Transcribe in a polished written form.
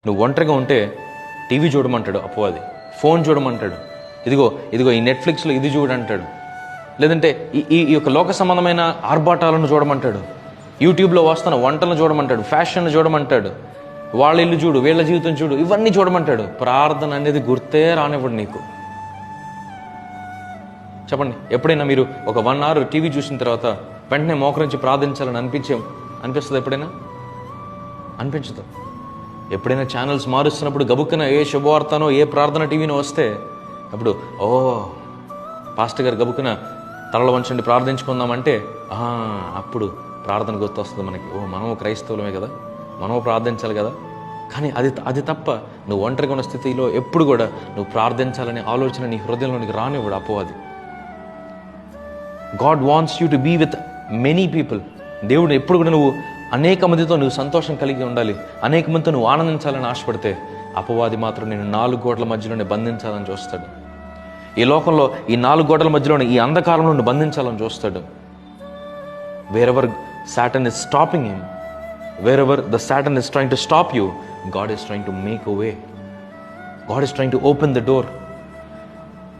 నువ్వు ఒంటరిగా ఉంటే టీవీ చూడమంటాడు అపవాది, ఫోన్ చూడమంటాడు, ఇదిగో ఈ నెట్ఫ్లిక్స్లో ఇది చూడంటాడు, లేదంటే ఈ యొక్క లోక సంబంధమైన ఆర్భాటాలను చూడమంటాడు, యూట్యూబ్లో వస్తున్న వంటలను చూడమంటాడు, ఫ్యాషన్ చూడమంటాడు, వాళ్ళ ఇల్లు చూడు, వీళ్ళ జీవితం చూడు, ఇవన్నీ చూడమంటాడు. ప్రార్థన అనేది గుర్తే రానివ్వడు నీకు. చెప్పండి, ఎప్పుడైనా మీరు ఒక 1 hour టీవీ చూసిన తర్వాత వెంటనే మోకరించి ప్రార్థించాలని అనిపిస్తుంది? ఎప్పుడైనా అనిపించదు. ఎప్పుడైనా ఛానల్స్ మారుస్తున్నప్పుడు గబుక్కున ఏ శుభవార్తనో ఏ ప్రార్థన టీవీనో వస్తే అప్పుడు పాస్టర్ గారు గబుక్కున తలలు వంచండి ప్రార్థించుకుందామంటే అప్పుడు ప్రార్థన గుర్తొస్తుంది మనకి. మనము క్రైస్తవులమే కదా, మనము ప్రార్థించాలి కదా. కానీ అది తప్ప నువ్వు ఒంటరిగా ఉన్న స్థితిలో ఎప్పుడు కూడా నువ్వు ప్రార్థించాలనే ఆలోచన నీ హృదయంలోనికి రానివ్వడు అపవాది. God wants you to be with many people. దేవుడు ఎప్పుడు కూడా నువ్వు అనేక మందితో నువ్వు సంతోషం కలిగి ఉండాలి, అనేక మందితో నువ్వు ఆనందించాలని ఆశపడితే అపవాది మాత్రం నేను 4 గోడల మధ్యలోనే బంధించాలని చూస్తాడు. ఈ లోకంలో ఈ 4 గోడల మధ్యలోనే ఈ అంధకారంలో నువ్వు బంధించాలని చూస్తాడు. Wherever Satan is stopping him, wherever the Satan is trying to stop you, God is trying to make a way. God is trying to open the door.